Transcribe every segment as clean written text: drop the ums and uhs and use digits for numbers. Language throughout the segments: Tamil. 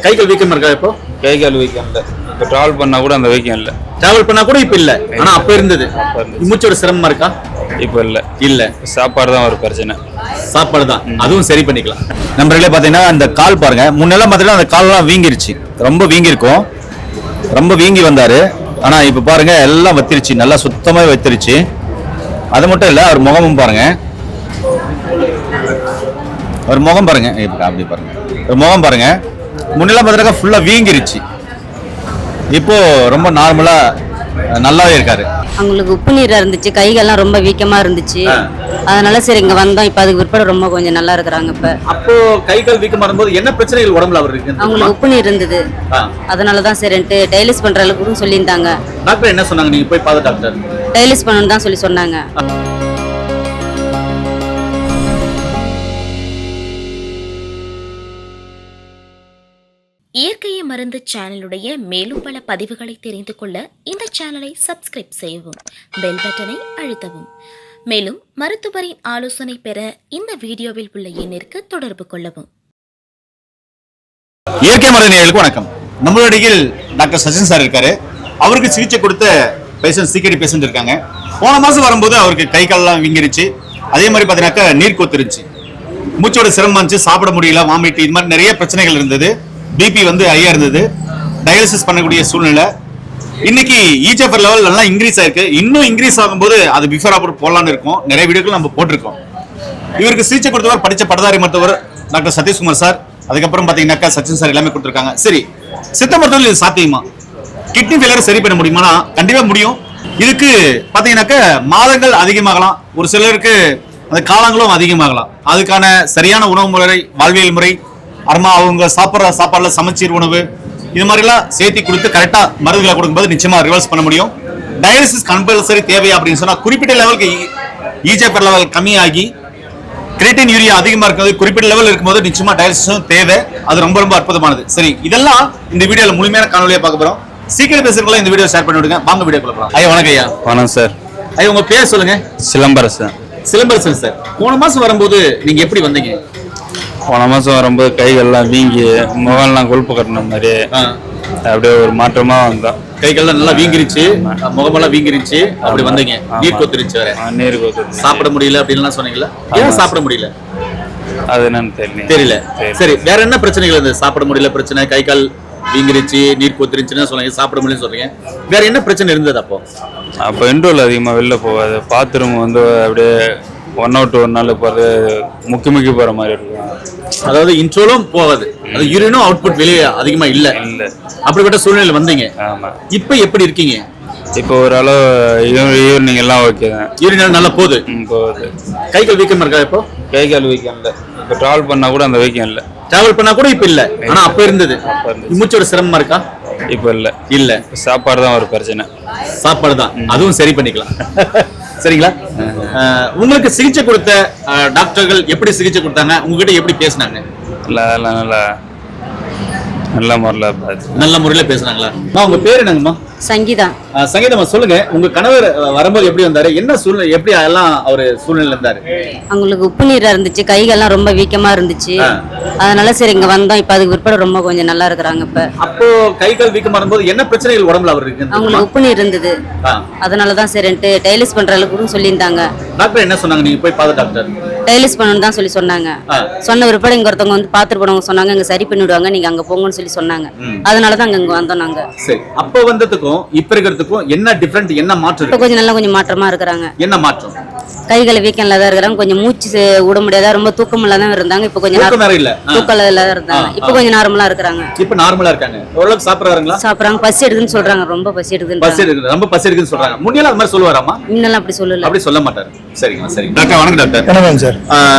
கைகள் வீக்கம் இருக்கா இப்போ? கை கால் வீக்கம் இல்லை. இப்போ டிராவல் பண்ணா கூட அந்த வீக்கம் இல்லை. டிராவல் பண்ணா கூட இப்ப இல்ல, ஆனா அப்ப இருந்தது. மூச்சோட சிரமமா இருக்கா? இப்போ இல்லை. இல்ல, சாப்பாடு தான் ஒரு பிரச்சனை. சாப்பாடு தான், அதுவும் சரி பண்ணிக்கலாம். நம்பர்களே பார்த்தீங்கன்னா அந்த கால் பாருங்க, முன்னெல்லாம் பார்த்தீங்கன்னா அந்த கால்லாம் வீங்கிருச்சு, ரொம்ப வீங்கிருக்கும், ரொம்ப வீங்கி வந்தாரு. ஆனா இப்ப பாருங்க எல்லாம் வத்திருச்சு, நல்லா சுத்தமா வத்திருச்சு. அது மட்டும் இல்ல, அவர் முகமும் பாருங்க, அவர் முகம் பாருங்க, அப்படி பாருங்க, ஒரு முகம் பாருங்க. முன்னெல்லாம் பார்த்தீங்கன்னா ஃபுல்லா வீங்கிருச்சு, இப்போ ரொம்ப நார்மலா நல்லாவே இருக்காரு. அவங்களுக்கு உப்பு நீரா இருந்துச்சு, கைகள்லாம் ரொம்ப வீக்கமா இருந்துச்சு. அதனால சரி இங்க வந்தோம். இப்ப அதுக்கு பிற்பாடு ரொம்ப கொஞ்சம் நல்லா இருக்கிறாங்க. இப்ப அப்போ கைகள் வீக்கமா இருக்கும்போது என்ன பிரச்சனைகள் உடம்புல அவர் இருக்கு? அவங்களுக்கு உப்பு நீர் இருந்தது, அதனாலதான் சரின்ட்டு டைலிஸ் பண்ற அளவுக்கு சொல்லியிருந்தாங்க. டாக்டர் என்ன சொன்னாங்க? நீங்க போய் பார்த்த டாக்டர் டைலிஸ் பண்ணணும்னு தான் சொல்லி சொன்னாங்க. இயற்கையை மருந்து சேனலுடைய மேலும் பல பதிவுகளை தெரிந்து கொள்ள இந்த சேனலை சப்ஸ்கிரைப் செய்யவும், பெல் பட்டனை அழுத்தவும். மேலும் மருத்துவரின் ஆலோசனை பெற இந்த வீடியோவில் உள்ள எண்ணிற்கு தொடர்பு கொள்ளவும். இயற்கை மருந்து நேயர்களுக்கு வணக்கம். நம்மளுடைய டாக்டர் சச்சின் சார் இருக்காரு. அவருக்கு சிகிச்சை கொடுத்த பேஷண்ட், சிகடி பேஷண்ட் இருக்காங்க. போன மாசம் வரும்போது அவருக்கு கை கால்லாம் வீங்கிருச்சு, அதே மாதிரி பாத்தீங்கன்னாக்கா நீர் கொத்துருச்சு, மூச்சோட சிரமம் இருந்துச்சு, சாப்பிட முடியல, வாமிட், இது மாதிரி நிறைய பிரச்சனைகள் இருந்தது. பிபி வந்து ஹையா இருந்தது, டயாலிசிஸ் பண்ணக்கூடிய சூழ்நிலை. இன்னைக்கு ஈஜிஎஃப்ஆர் லெவல் நல்லா இன்க்ரீஸ் ஆயிருக்கு. இன்னும் இன்க்ரீஸ் ஆகும்போது அது பிஃபோர் ஆஃப்டர் போடலான்னு இருக்கும். நிறைய வீடியோக்கள் நம்ம போட்டிருக்கோம். இவருக்கு சிகிச்சை கொடுத்தவர் படிச்ச பட்டதாரி மருத்துவர் டாக்டர் சதீஷ்குமார் சார். அதுக்கப்புறம் பாத்தீங்கன்னாக்கா சச்சின் சார் எல்லாமே கொடுத்துருக்காங்க. சரி, சித்த மருத்துவத்தில் இது சாத்தியமா? கிட்னி ஃபெயிலியர் சரி பண்ண முடியுமானா கண்டிப்பா முடியும். இதுக்கு பாத்தீங்கன்னாக்கா மாதங்கள் அதிகமாகலாம், ஒரு சிலருக்கு அந்த காலங்களும் அதிகமாகலாம். அதுக்கான சரியான உணவு முறை, வாழ்வியல் முறை, அப்புறமா அவங்க சாப்பிட்ற சாப்பாடுல சமச்சீர் உணவு, இது மாதிரிலாம் சேர்த்து கொடுத்து கரெக்டா மருந்துகளை கொடுக்கும்போது நிச்சயமா ரிவர்ஸ் பண்ண முடியும். டயாலிசிஸ் கம்பல்சரி தேவை அப்படின்னு சொன்னா குறிப்பிட்ட லெவலுக்கு ஈஜிஎஃப்ஆர் லெவல் கம்மியாகி கிரியேட்டின் யூரியா அதிகமா இருக்கிறது, குறிப்பிட்ட லெவல் இருக்கும்போது நிச்சயமா டயாலிசிஸும் தேவை. அது ரொம்ப ரொம்ப அற்புதமானது. சரி, இதெல்லாம் இந்த வீடியோல முழுமையான காணொலியா பார்க்க போறோம். சீக்கிரம் பேசுறதுக்குள்ள இந்த வீடியோ ஷேர் பண்ணி விடுங்க. வாங்க வீடியோக்குள்ள போலாம். ஐயா வணக்கம். ஐயா வணக்கம் சார். ஐயா உங்க பேர் சொல்லுங்க. சிலம்பரசன். சிலம்பரசன் சார், போன மாசம் வரும்போது நீங்க எப்படி வந்தீங்க? போன மாசம் வரும்போது கைகள்லாம் வீங்கி, முகம்லாம் கொழுப்பு கட்டின மாதிரி அப்படியே ஒரு மாற்றமா வந்தோம். கைகள்லாம் நல்லா வீங்கிருச்சு, முகமெல்லாம் வீங்கிருச்சு, அப்படி வந்தீங்க. நீர் கொத்துருச்சு, வேற நீர் கொத்து, சாப்பிட முடியல அப்படின்லாம் சொன்னீங்களா? ஏன் சாப்பிட முடியல? அது என்னன்னு தெரியல. சரி, வேற என்ன பிரச்சனைகள் இருந்தது? சாப்பிட முடியல பிரச்சனை, கை கால் வீங்கிருச்சு, நீர் கொத்துருச்சுன்னு சொன்னீங்க, சாப்பிட முடியலன்னு சொல்றீங்க. வேற என்ன பிரச்சனை இருந்தது அப்போ? அப்போ இன்ட்ரோல் அதிகமா வெளில போகாது, பாத்ரூம் வந்து அப்படியே 1 out 1 நாள் போறது, முக்கி போற மாதிரி இருக்கும். அதாவது இன்ட்ரோலும் போகாது, அது யூரினும் அவுட்புட் வெளியே அதிகமா இல்ல. அப்படிப்பட்ட சூழ்நிலை வந்தீங்க. ஆமா. இப்ப எப்படி இருக்கீங்க? இப்போ ஓரளவு ஈவினிங் எல்லாம் ஓகே தான், யூரின் நல்லா போகுது. போகுது. கை கால் வீக்கம் இருக்கா இப்போ? கை கால் வீக்கம் இல்லை. இப்போ டிராவல் பண்ணா கூட அந்த வீக்கம் இல்லை. டிராவல் பண்ணா கூட இப்ப இல்ல, ஆனா அப்ப இருந்தது. மூச்சோட சிரமமா இருக்கா? இப்போ இல்லை. இல்ல, சாப்பாடு தான் ஒரு பிரச்சனை. சாப்பாடு தான், அதுவும் சரி பண்ணிக்கலாம். சரிங்களா? உங்களுக்கு சிகிச்சை கொடுத்த டாக்டர்கள் எப்படி சிகிச்சை கொடுத்தாங்க? உங்ககிட்ட எப்படி பேசினாங்க? நல்ல முறையில பேசுனாங்களா? உங்க பேர் என்னங்கம்மா? சங்கீதா. சங்கீதம்மா, சொல்லுங்க, உங்க கணவர் வரும்போது எப்படி வந்தாரு? என்ன சூழ்நிலை, எப்படி எல்லாம் அவரு சூழ்நிலை இருந்தாரு? அவங்களுக்கு உப்பு நீரா இருந்துச்சு, கைகள்லாம் ரொம்ப வீக்கமா இருந்துச்சு. அதனால சரி இங்க வந்தோம். இப்ப அதுக்கு பிற்பாடு ரொம்ப கொஞ்சம் நல்லா இருக்கிறாங்க. இப்ப அப்போ கை கால் வீக்கமா இருக்கும்போது என்ன பிரச்சனைகள் உடம்புல அவர் இருக்கு? அவங்களுக்கு உப்பு நீர் இருந்தது, அதனாலதான் சரின்ட்டு டைலிஸ் பண்ற அளவுக்கு சொல்லியிருந்தாங்க. டாக்டர் என்ன சொன்னாங்க? நீங்க போய் பார்த்த டாக்டர் டைலிஸ் பண்ணணும்னு தான் சொல்லி சொன்னாங்க. சொன்ன பிற்பாடு இங்க ஒருத்தவங்க வந்து பாத்துட்டு போனவங்க சொன்னாங்க, இங்க சரி பண்ணிடுவாங்க, நீங்க அங்க போங்கன்னு சொல்லி சொன்னாங்க. அதனாலதான் இங்க வந்தோம் நாங்க. சரி, அப்ப வந்ததுக்கும் இப்ப இருக்கிறதுக்கும் என்ன டிஃபரண்ட், என்ன மாற்றம்? இப்ப கொஞ்சம் நல்லா கொஞ்சம் மாற்றமா இருக்கிறாங்க. என்ன மாற்றம்? கைகளை வீக்கம் இல்லாத இருக்கிறாங்க, கொஞ்சம் மூச்சு விட முடியாத, ரொம்ப தூக்கம் இல்லாத இருந்தாங்க. இப்ப கொஞ்சம் தூக்கம் இல்லாத இருந்தாங்க, இப்ப கொஞ்சம் நார்மலா இருக்கிறாங்க. இப்ப நார்மலா இருக்காங்க. ஓரளவுக்கு சாப்பிடுறாங்களா? சாப்பிடுறாங்க. பசி எடுக்குன்னு சொல்றாங்க, ரொம்ப பசி எடுக்குன்னு. பசி எடுக்குது, ரொம்ப பசி எடுக்குன்னு சொல்றாங்க. முன்னெல்லாம் அது மாதிரி சொல்லுவாராமா? முன்னெல்லாம் அப்படி சொல்லல. அப்படி சொல்ல மாட்டாரு. சரிங்களா? சரி டாக்டர், வணக்கம் டாக்டர். வணக்கம் சார்.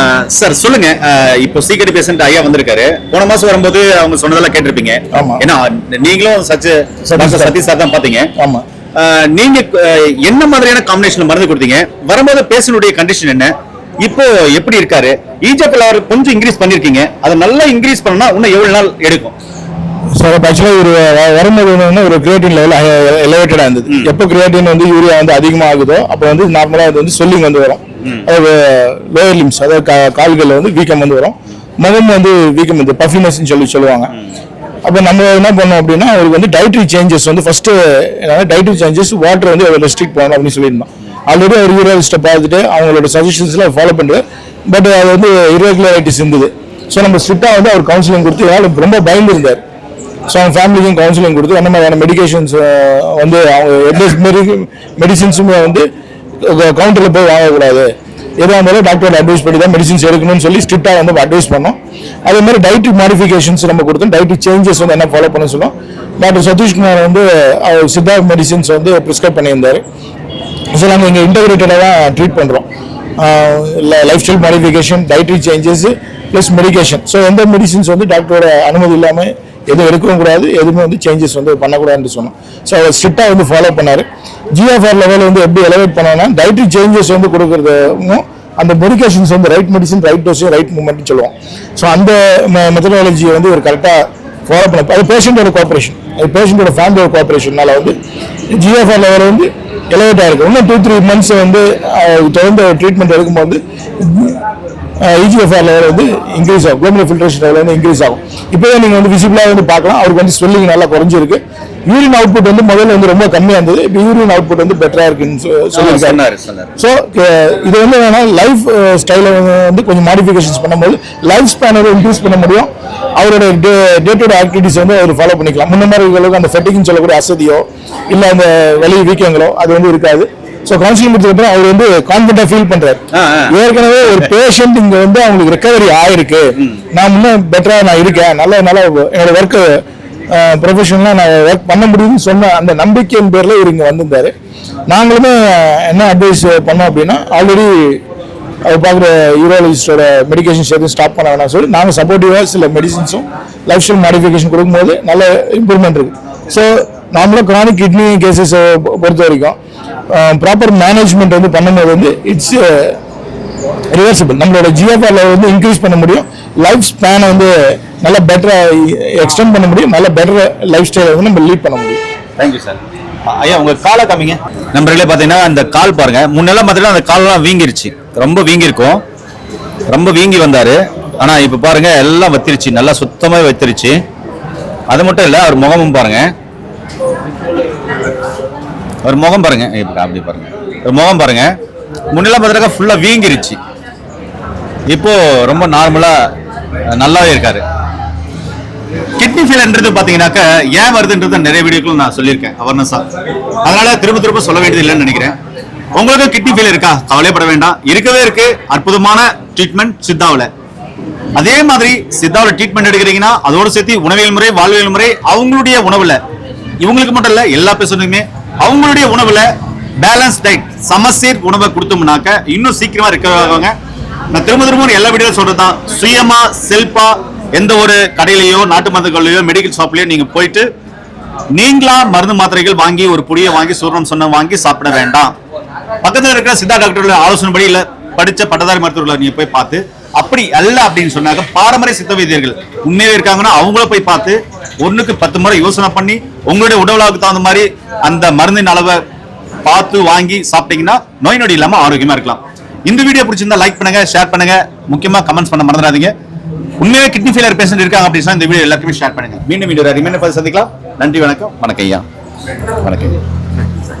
சார் சொல்லுங்க, இப்போ சிகடி பேஷண்ட் ஐயா வந்திருக்காரு. போன மாசம் வரும்போது அவங்க சொன்னதெல்லாம் கேட்டிருப்பீங்க. ஏன்னா நீங்களும் சதீஷ் சார் தான் பாத்தீங்க. ஆமா. நீங்க என்ன மாதிரியான காம்பினேஷன்ல மருந்து கொடுத்தீங்க? வரும்போது பேஷண்டுடைய கண்டிஷன் என்ன, இப்போ எப்படி இருக்காரு? ஈஜிஎஃப்ஆர் கொஞ்சம் இன்க்ரீஸ் பண்ணிருக்கீங்க, அதை நல்லா இன்க்ரீஸ் பண்ணா இன்னும் எவ்வளவு நாள் எடுக்கும்? சார் ஆக்சுவலாக ஒரு வரும்போது வந்து ஒரு கிரியேட்டின் லெவல் எலிவேட்டடாக இருந்தது. எப்போ கிரியேட்டின் வந்து யூரியா வந்து அதிகமாக ஆகுதோ அப்போ வந்து நார்மலாக அது வந்து சொல்லிங் வந்து வரும். அதாவது லோயர் லிம்ஸ், அதாவது கால்களில் வந்து வீக்கம் வந்து வரும். முகம் வந்து வீக்கம் வந்து பஃபினஸ்ன்னு சொல்லுவாங்க. அப்போ நம்ம என்ன பண்ணோம் அப்படின்னா அவருக்கு வந்து டயட்ரி சேஞ்சஸ் வந்து ஃபர்ஸ்ட் டயட்ரி சேஞ்சஸ் வாட்டர் வந்து ரெஸ்ட்ரிக்ட் பண்ணணும் அப்படின்னு சொல்லியிருந்தோம். ஆல்ரெடி அவர் யூரியாலஜிஸ்ட்டை பார்த்துட்டு அவங்களோட சஜஷன்ஸ்லாம் ஃபாலோ பண்ணுறது. பட் அது வந்து இரெகுலாரிட்டிஸ் இருந்தது. ஸோ நம்ம ஸ்ட்ரிக்டாக வந்து அவர் கவுன்சிலிங் கொடுத்து இதனால் ரொம்ப பயந்து இருந்தார். ஸோ அவங்க ஃபேமிலிக்கும் கவுன்சிலிங் கொடுத்து அந்த மாதிரியான மெடிகேஷன்ஸ் வந்து அவங்க எந்த மெடிசின்ஸுமே வந்து கவுண்டரில் போய் வாங்கக்கூடாது, எதாக இருந்தாலும் டாக்டரோட அட்வைஸ் பண்ணி தான் மெடிசின்ஸ் எடுக்கணும்னு சொல்லி ஸ்ட்ரிக்டாக வந்து அட்வைஸ் பண்ணோம். அதே மாதிரி டயட்ரி மாடிஃபிகேஷன்ஸ் நம்ம கொடுத்தோம். டயட்ரி சேஞ்சஸ் வந்து என்ன ஃபாலோ பண்ண சொன்னோம். டாக்டர் சதீஷ்குமார் வந்து அவர் சித்தா மெடிசின்ஸ் வந்து ப்ரிஸ்கிரைப் பண்ணியிருந்தார். ஸோ நாங்கள் இங்கே இன்டகிரேட்டடாக தான் ட்ரீட் பண்ணுறோம். Life style modification, dietary changes plus medication. So எந்த மெடிசின்ஸ் வந்து டாக்டரோட அனுமதி இல்லாமல் எதுவும் எடுக்கவும் கூடாது, எதுவுமே வந்து சேஞ்சஸ் வந்து பண்ணக்கூடாதுன்னு சொன்னோம். ஸோ அவர் ஸ்ட்ரிக்டாக வந்து ஃபாலோ பண்ணார். GFR லெவல் வந்து எப்படி எலவேட் பண்ணோம்னா டயட்ரி சேஞ்சஸ் வந்து கொடுக்குறதும் அந்த மெடிகேஷன்ஸ் வந்து ரைட் மெடிசின், ரைட் டோஸையும் ரைட் மூவ்மெண்ட்னு சொல்லுவோம். ஸோ அந்த மெத்தடாலஜியை வந்து ஒரு கரெக்டாக ஃபாலோ பண்ண அது பேஷண்ட்டோட கோஆப்ரேஷன், அது பேஷண்ட்டோட ஃபேமிலியோட கோஆப்ரேஷன்னால வந்து GFR லெவல் வந்து எலவேட் ஆகிருக்கு. இன்னும் 2-3 months வந்து தொடர்ந்து ட்ரீட்மெண்ட் எடுக்கும்போது EGFR லெவல் வந்து இன்க்ரீஸ் ஆகும், குளோபுலர் ஃபில்ட்ரேஷன் லெவல் வந்து இன்க்ரீஸ் ஆகும். இப்போவே நீங்கள் வந்து விசிபிளாக வந்து பார்க்கலாம். அவருக்கு வந்து ஸ்வெல்லிங் நல்லா குறைஞ்சிருக்கு. யூரின் அவுட்புட் வந்து முதல்ல வந்து ரொம்ப கம்மியாக இருந்தது, இப்போ யூரின் அவுட்புட் வந்து பெட்டராக இருக்குன்னு சொல்லியிருக்காரு. ஸோ இது வந்து என்னன்னா லைஃப் ஸ்டைலை வந்து கொஞ்சம் மாடிஃபிகேஷன்ஸ் பண்ணும்போது லைஃப் ஸ்பேனை இன்க்ரீஸ் பண்ண முடியும். அவரோட டே டு டே ஆக்டிவிட்டிஸ் வந்து அவர் ஃபாலோ பண்ணிக்கலாம். முன்ன மாதிரி அளவுக்கு அந்த ஃபெட்டிக்னு சொல்லக்கூடிய அசதியோ இல்லை அந்த வெளி வீக்கங்களோ அது வந்து இருக்காது. ஸோ கவுன்சிலிங் கொடுத்ததுக்கப்புறம் அவர் வந்து கான்ஃபிடென்ட்டாக ஃபீல் பண்ணுறாரு. ஏற்கனவே ஒரு பேஷண்ட் இங்கே வந்து அவங்களுக்கு ரெக்கவரி ஆயிருக்கு, நான் இன்னும் பெட்டராக நான் இருக்கேன், நல்லா என்னோட ஒர்க்கு ப்ரொஃபஷனலாக நான் ஒர்க் பண்ண முடியும்னு சொன்ன அந்த நம்பிக்கையின் பேரில் இவர் இங்கே வந்திருந்தார். நாங்களுமே என்ன அட்வைஸ் பண்ணோம் அப்படின்னா ஆல்ரெடி அவர் பார்க்குற யூரோலஜிஸ்டோட மெடிகேஷன்ஸ் எதுவும் ஸ்டாப் பண்ண வேணாம் சொல்லி நாங்கள் சப்போர்ட்டிவாக சில மெடிசின்ஸும் லைஃப் ஸ்டைல் மாடிஃபிகேஷன் கொடுக்கும்போது நல்ல இம்ப்ரூவ்மெண்ட் இருக்குது. ஸோ நார்மலாக கிரானிக் கிட்னி கேசஸை பொறுத்த வரைக்கும் ப்ராப்பர் மேனேஜ்மெண்ட் வந்து பண்ணும்போது வந்து இட்ஸ் ரிவர்சிபிள். நம்மளோட GFR லெவல் வந்து இன்க்ரீஸ் பண்ண முடியும், லைஃப் ஸ்பேனை வந்து நல்லா பெட்டராக எக்ஸ்டெண்ட் பண்ண முடியும், நல்ல பெட்டர் லைஃப் ஸ்டைலை வந்து நம்ம லீட் பண்ண முடியும். Thank you sir. ஐயா உங்க காலை காமிங்க. நம்பர்களே பார்த்தீங்கன்னா அந்த கால் பாருங்க, முன்னெல்லாம் பார்த்தீங்கன்னா அந்த காலெல்லாம் வீங்கிருச்சு, ரொம்ப வீங்கிருக்கும், ரொம்ப வீங்கி வந்தாரு. ஆனா இப்ப பாருங்க எல்லாம் வத்திருச்சு, நல்லா சுத்தமாக வத்திருச்சு. அது மட்டும் இல்லை, அவர் முகமும் பாருங்க, அவர் முகம் பாருங்க, அப்படி பாருங்க, ஒரு முகம் பாருங்க. முன்னெல்லாம் பார்த்தீங்கன்னா ஃபுல்லா வீங்கிருச்சு, இப்போ ரொம்ப நார்மலா நல்லாவே இருக்காரு. கிட்னி ஃபெயிலியர்ன்றது பாத்தீங்கன்னாக்க ஏன் வருதுன்றது நிறைய வீடியோக்கள் நான் சொல்லியிருக்கேன் அவேர்னஸா, அதனால திரும்ப சொல்ல வேண்டியது இல்லைன்னு நினைக்கிறேன். உங்களுக்கு கிட்னி ஃபெயிலியர் இருக்கா, கவலைப்பட வேண்டாம், இருக்கவே இருக்கு அற்புதமான ட்ரீட்மெண்ட் சித்தாவில். அதே மாதிரி சித்தாவில் ட்ரீட்மெண்ட் எடுக்கிறீங்கன்னா அதோடு சேர்த்து உணவியல் முறை, வாழ்வியல் முறை, அவங்களுடைய உணவுல, இவங்களுக்கு மட்டும் இல்ல எல்லா பேஷண்ட்டுக்குமே அவங்களுடைய உணவுல பேலன்ஸ் டயட், சமசீர் உணவை கொடுத்தோம்னாக்க இன்னும் சீக்கிரமா ரிகவர் ஆவாங்க. நான் திரும்ப எல்லா வீடியோ சொல்றதுதான், சுயமா செல்ஃபா எந்த ஒரு கடையிலையோ நாட்டு மருந்துகளையோ மெடிக்கல் ஷாப்லயோ நீங்க போயிட்டு நீங்களா மருந்து மாத்திரைகள் வாங்கி ஒரு புடியை வாங்கி சூரணம் சொன்ன வாங்கி சாப்பிட வேண்டாம். பக்கத்துல இருக்கிற சித்தா டாக்டரோட ஆலோசனைப்படி இல்ல படிச்ச பட்டதாரி மருத்துவர்களை நீங்க போய் பார்த்து, அப்படி அல்ல அப்படின்னு சொன்னாக்க பாரம்பரிய சித்த வைத்தியர்கள் உண்மையிலே இருக்காங்கன்னா அவங்கள போய் பார்த்து 1க்கு 10 முறை யோசனை பண்ணி உங்களுடைய உடலுக்கு தகுந்த மாதிரி அந்த மருந்தின் அளவை பார்த்து வாங்கி சாப்பிட்டீங்கன்னா நோய் நொடி இல்லாம ஆரோக்கியமா இருக்கலாம். இந்த வீடியோ பிடிச்சிருந்தா லைக் பண்ணுங்க, ஷேர் பண்ணுங்க, முக்கியமா கமெண்ட்ஸ் பண்ண மறந்துடாதீங்க. உண்மையிலே கிட்னி ஃபெயிலியர் பேஷண்ட் இருக்காங்க அப்படின்னா இந்த வீடியோ எல்லாருக்குமே ஷேர் பண்ணுங்க. மீண்டும் வீடியோ சந்திக்கலாம். நன்றி, வணக்கம். வணக்கம் ஐயா. வணக்கம்.